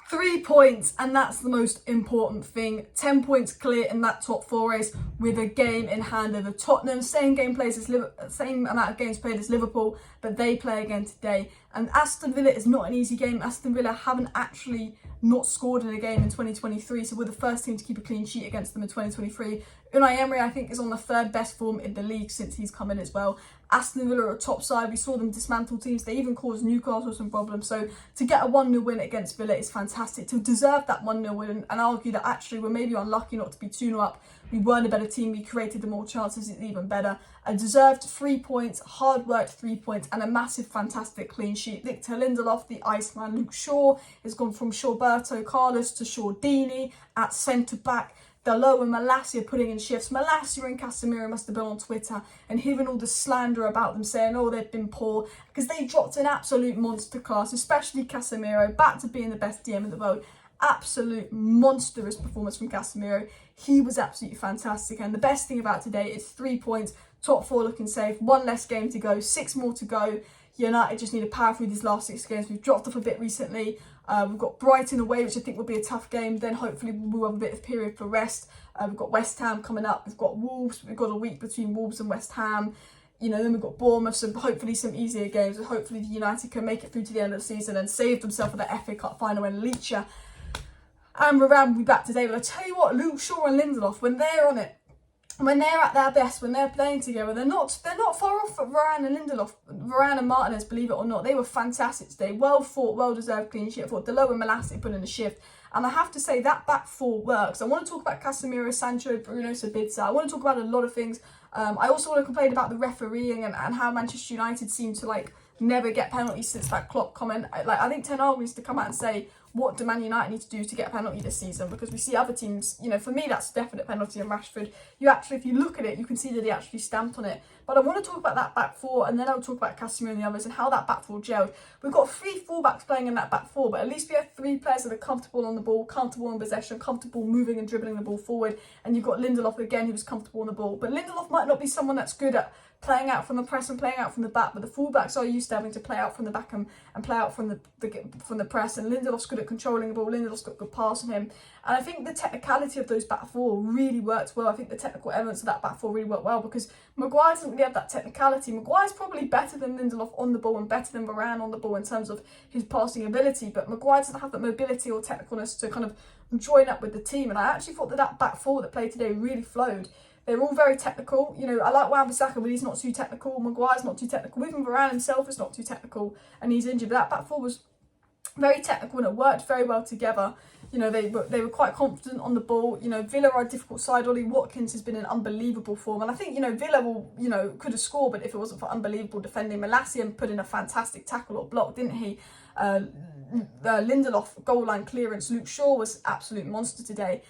3 points, and that's the most important thing. 10 points clear in that top 4 race with a game in hand over Tottenham. Same amount of games played as Liverpool, but they play again today. And Aston Villa is not an easy game. Aston Villa haven't actually not scored in a game in 2023, so we're the first team to keep a clean sheet against them in 2023. Unai Emery, I think, is on the 3rd best form in the league since he's come in as well. Aston Villa are a top side. We saw them dismantle teams. They even caused Newcastle some problems. So to get a 1-0 win against Villa is fantastic. To deserve that 1-0 win and argue that actually we're maybe unlucky not to be 2-0 up. We weren't a better team. We created the more chances. It's even better. A deserved 3 points, hard worked 3 points, and a massive, fantastic clean sheet. Victor Lindelof, the Iceman. Luke Shaw has gone from Shawberto Carlos to Shawdini at centre-back. Dalot and Malacia putting in shifts. Malacia and Casemiro must have been on Twitter and hearing all the slander about them saying, oh, they've been poor, because they dropped an absolute monster class, especially Casemiro, back to being the best DM in the world. Absolute monstrous performance from Casemiro. He was absolutely fantastic, and the best thing about today is 3 points, top 4 looking safe, 1 less game to go, 6 more to go. United just need to power through these last 6 games. We've dropped off a bit recently. We've got Brighton away, which I think will be a tough game. Then hopefully we'll have a bit of period for rest. We've got West Ham coming up. We've got Wolves. We've got a week between Wolves and West Ham. Then we've got Bournemouth, so hopefully some easier games. And hopefully United can make it through to the end of the season and save themselves for the FA Cup final when Leach and Varane will be back today. But I tell you what, Luke Shaw and Lindelof, when they're on it, when they're at their best, when they're playing together, they're not far off at Varane and Lindelof. Varane and Martinez, believe it or not, they were fantastic today. Well fought, well deserved clean sheet. I thought Dalot and Malacia put in a shift. And I have to say that back 4 works. I want to talk about Casemiro, Sancho, Bruno, Sabitzer. I want to talk about a lot of things. I also want to complain about the refereeing and how Manchester United seem to never get penalties since that Klopp comment. I think Ten Hag needs to come out and say, what do Man United need to do to get a penalty this season? Because we see other teams, for me, that's a definite penalty. And Rashford, if you look at it, you can see that he actually stamped on it. But I want to talk about that back 4, and then I'll talk about Casemiro and the others and how that back 4 gelled. We've got 3 fullbacks playing in that back 4, but at least we have 3 players that are comfortable on the ball, comfortable in possession, comfortable moving and dribbling the ball forward. And you've got Lindelof again, who was comfortable on the ball. But Lindelof might not be someone that's good at playing out from the press and playing out from the back, but the fullbacks are used to having to play out from the back and play out from the press. And Lindelof's good at controlling the ball. Lindelof's got good pass on him, and I think the technicality of those back 4 really worked well. I think the technical elements of that back 4 really worked well because Maguire doesn't really have that technicality. Maguire's probably better than Lindelof on the ball and better than Varane on the ball in terms of his passing ability, but Maguire doesn't have that mobility or technicalness to kind of join up with the team. And I actually thought that back 4 that played today really flowed. They're all very technical. I like Wan-Bissaka, but he's not too technical. Maguire's not too technical. Even Varane himself is not too technical, and he's injured. But that back 4 was very technical, and it worked very well together. They were quite confident on the ball. Villa are a difficult side. Ollie Watkins has been in unbelievable form, and I think Villa will could have scored, but if it wasn't for unbelievable defending, Malacia put in a fantastic tackle or block, didn't he? Lindelof goal line clearance. Luke Shaw was absolute monster today.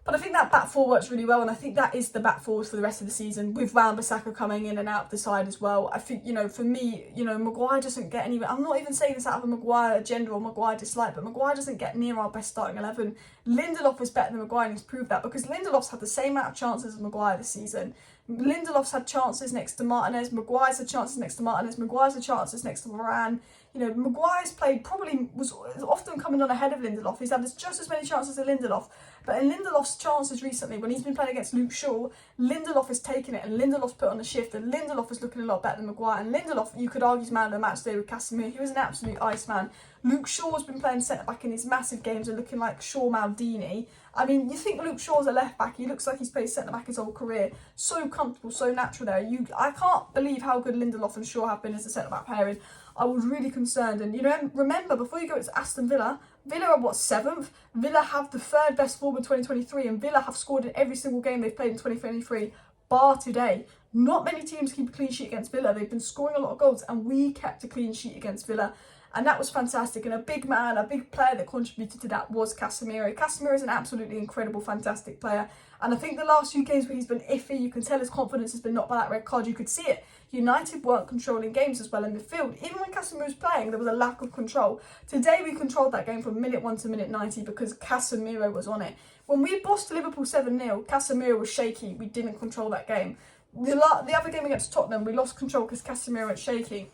But I think that back 4 works really well, and I think that is the back 4 for the rest of the season, with Wan-Bissaka coming in and out of the side as well. I think, for me, Maguire doesn't get anywhere. I'm not even saying this out of a Maguire agenda or Maguire dislike, but Maguire doesn't get near our best starting 11. Lindelof is better than Maguire, and he's proved that, because Lindelof's had the same amount of chances as Maguire this season. Lindelof's had chances next to Martinez, Maguire's had chances next to Martinez, Maguire's had chances next to Varane. Maguire's played was often coming on ahead of Lindelof. He's had just as many chances as Lindelof. But in Lindelof's chances recently, when he's been playing against Luke Shaw, Lindelof has taken it and Lindelof's put on a shift, and Lindelof is looking a lot better than Maguire. And Lindelof, you could argue, is man of the match today with Casemiro. He was an absolute Iceman. Luke Shaw's been playing centre-back in these massive games and looking like Shaw Maldini. I mean, you think Luke Shaw's a left-back. He looks like he's played centre-back his whole career. So comfortable, so natural there. I can't believe how good Lindelof and Shaw have been as a centre-back pairing. I was really concerned. And, remember, before you go to Aston Villa, Villa are 7th? Villa have the 3rd best form in 2023, and Villa have scored in every single game they've played in 2023, bar today. Not many teams keep a clean sheet against Villa. They've been scoring a lot of goals, and we kept a clean sheet against Villa. And that was fantastic. And a big man, a big player that contributed to that was Casemiro. Casemiro is an absolutely incredible, fantastic player. And I think the last few games where he's been iffy, you can tell his confidence has been knocked by that red card. You could see it. United weren't controlling games as well in midfield. Even when Casemiro was playing, there was a lack of control. Today, we controlled that game from minute 1 to minute 90 because Casemiro was on it. When we bossed Liverpool 7-0, Casemiro was shaky. We didn't control that game. The other game against Tottenham, we lost control because Casemiro was shaky.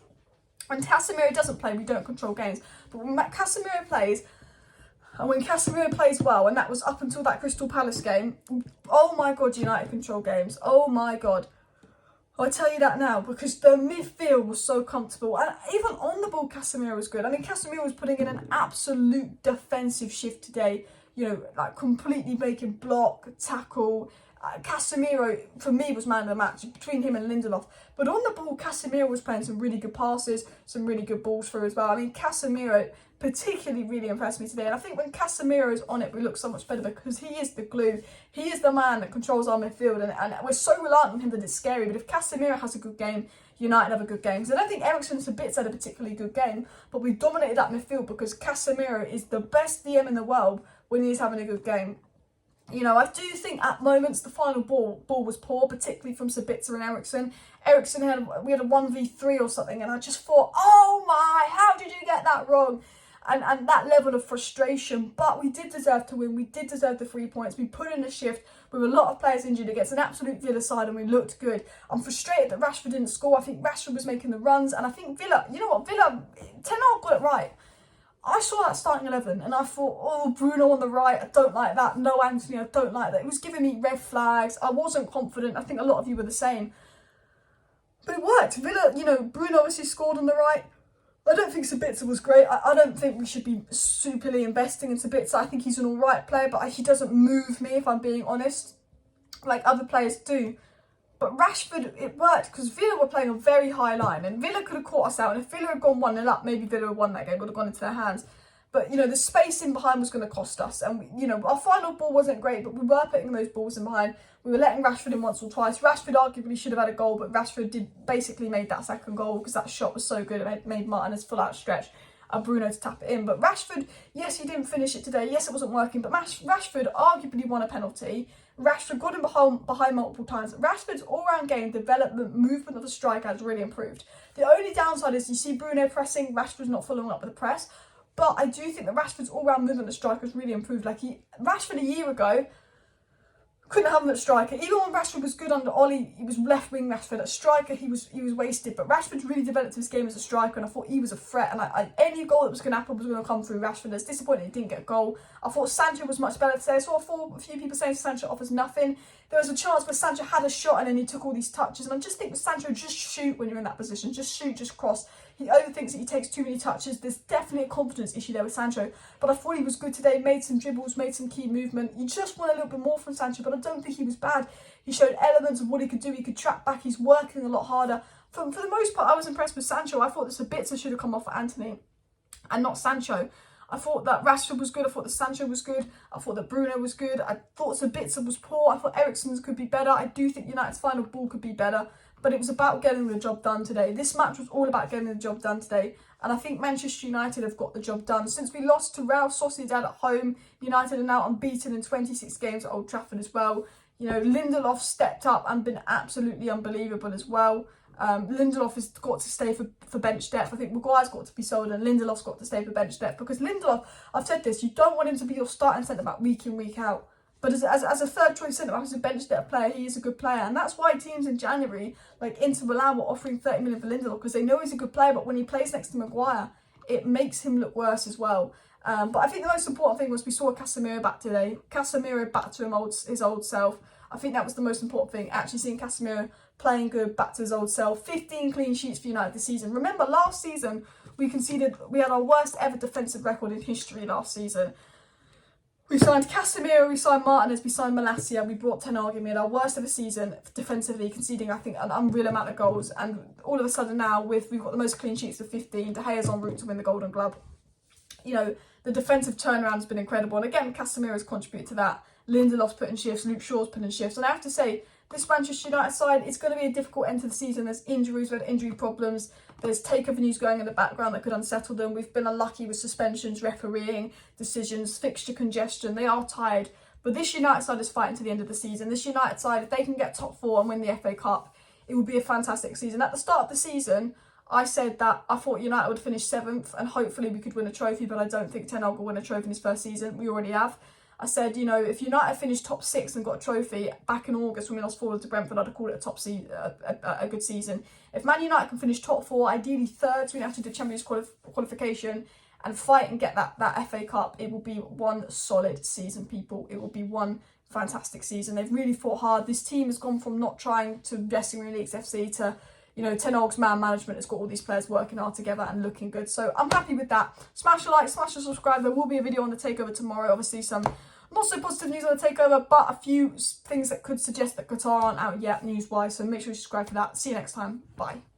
When Casemiro doesn't play, we don't control games. But when Casemiro plays, And when Casemiro plays well, and that was up until that Crystal Palace game, oh my God, United control games. Oh my God. I'll tell you that now, because the midfield was so comfortable. And even on the ball, Casemiro was good. I mean, Casemiro was putting in an absolute defensive shift today. You know, like completely making block, tackle. Casemiro, for me, was man of the match between him and Lindelof. But on the ball, Casemiro was playing some really good passes, some really good balls through as well. I mean, Casemiro particularly really impressed me today. And I think when Casemiro is on it, we look so much better because he is the glue. He is the man that controls our midfield. And we're so reliant on him that it's scary. But if Casemiro has a good game, United have a good game. So I don't think Eriksen and Sabitzer had a particularly good game, but we dominated that midfield because Casemiro is the best DM in the world when he's having a good game. You know, I do think at moments the final ball was poor, particularly from Sabitzer and Eriksen. We had a 1v3 or something, and I just thought, oh my, how did you get that wrong? And that level of frustration. But we did deserve to win. We did deserve the 3 points. We put in a shift with a lot of players injured against an absolute Villa side, and we looked good. I'm frustrated that Rashford didn't score. I think Rashford was making the runs, and I think Villa, you know what, Villa, Ten Hag got it right. I saw that starting 11 and I thought, oh, Bruno on the right, I don't like that. No, Anthony, I don't like that. It was giving me red flags. I wasn't confident. I think a lot of you were the same. But it worked. Villa, you know, Bruno obviously scored on the right. I don't think Sabitzer was great. I don't think we should be superly investing in Sabitzer. I think he's an all right player, but he doesn't move me, if I'm being honest, like other players do. But Rashford, it worked because Villa were playing a very high line and Villa could have caught us out. And if Villa had gone 1-0 up, maybe Villa had won that game, would have gone into their hands. But, you know, the space in behind was going to cost us. And, you know, our final ball wasn't great, but we were putting those balls in behind. We were letting Rashford in once or twice. Rashford arguably should have had a goal, but Rashford basically made that second goal because that shot was so good. It made Martinez full out stretch and Bruno to tap it in. But Rashford, yes, he didn't finish it today. Yes, it wasn't working. But Rashford arguably won a penalty. Rashford got him behind multiple times. Rashford's all-round game, development, movement of the striker has really improved. The only downside is you see Bruno pressing, Rashford's not following up with the press. But I do think that Rashford's all-round movement of the striker has really improved. Like Rashford a year ago couldn't have him at striker. Even when Rashford was good under Ollie, he was left-wing Rashford. At striker, he was wasted. But Rashford's really developed his game as a striker, and I thought he was a threat. And any goal that was going to happen was going to come through Rashford. It's disappointing he didn't get a goal. I thought Sancho was much better today. I saw a few people saying Sancho offers nothing. There was a chance where Sancho had a shot and then he took all these touches. And I just think with Sancho, just shoot when you're in that position. Just shoot, just cross. He overthinks it, he takes too many touches. There's definitely a confidence issue there with Sancho. But I thought he was good today, made some dribbles, made some key movement. You just want a little bit more from Sancho, but I don't think he was bad. He showed elements of what he could do. He could track back, he's working a lot harder. For the most part, I was impressed with Sancho. I thought that Sabitzer should have come off for Anthony and not Sancho. I thought that Rashford was good. I thought that Sancho was good. I thought that Bruno was good. I thought Sabitzer was poor. I thought Eriksen's could be better. I do think United's final ball could be better. But it was about getting the job done today. This match was all about getting the job done today. And I think Manchester United have got the job done. Since we lost to Real Sociedad at home, United are now unbeaten in 26 games at Old Trafford as well. You know, Lindelof stepped up and been absolutely unbelievable as well. Lindelof has got to stay for bench depth. I think Maguire's got to be sold and Lindelof's got to stay for bench depth. Because Lindelof, I've said this, you don't want him to be your starting centre-back week in, week out. But as a third choice centre-back, as a bench depth player, he is a good player. And that's why teams in January, like Inter Milan, were offering 30 million for Lindelof because they know he's a good player. But when he plays next to Maguire, it makes him look worse as well. But I think the most important thing was we saw Casemiro back today. Casemiro back to his old self. I think that was the most important thing, actually seeing Casemiro playing good, back to his old self. 15 clean sheets for United this season. Remember, last season, we had our worst ever defensive record in history last season. We signed Casemiro, we signed Martinez, we signed Malacia, we brought Ten Hag in. We had our worst ever season defensively, conceding, I think, an unreal amount of goals. And all of a sudden now, we've got the most clean sheets of 15. De Gea's en route to win the Golden Glove. You know, the defensive turnaround has been incredible. And again, Casemiro's contributed to that. Lindelof's put in shifts, Luke Shaw's put in shifts. And I have to say, this Manchester United side, it's going to be a difficult end to the season. There's injuries, we had injury problems. There's takeover news going in the background that could unsettle them. We've been unlucky with suspensions, refereeing, decisions, fixture congestion. They are tired. But this United side is fighting to the end of the season. This United side, if they can get top four and win the FA Cup, it will be a fantastic season. At the start of the season, I said that I thought United would finish 7th and hopefully we could win a trophy, but I don't think Ten Hag will win a trophy in his first season. We already have. I said, you know, if United finished top 6 and got a trophy back in August when we lost 4 to Brentford, I'd have called it a good season. If Man United can finish top 4, ideally 3rd, so we have to do Champions qualification, and fight and get that FA Cup, it will be one solid season, people. It will be one fantastic season. They've really fought hard. This team has gone from not trying to Dressing Room Leagues FC to, you know, Ten Hag's man management has got all these players working hard together and looking good. So I'm happy with that. Smash a like, smash a subscribe. There will be a video on the takeover tomorrow. Obviously some not so positive news on the takeover, but a few things that could suggest that Qatar aren't out yet news-wise. So make sure you subscribe for that. See you next time. Bye.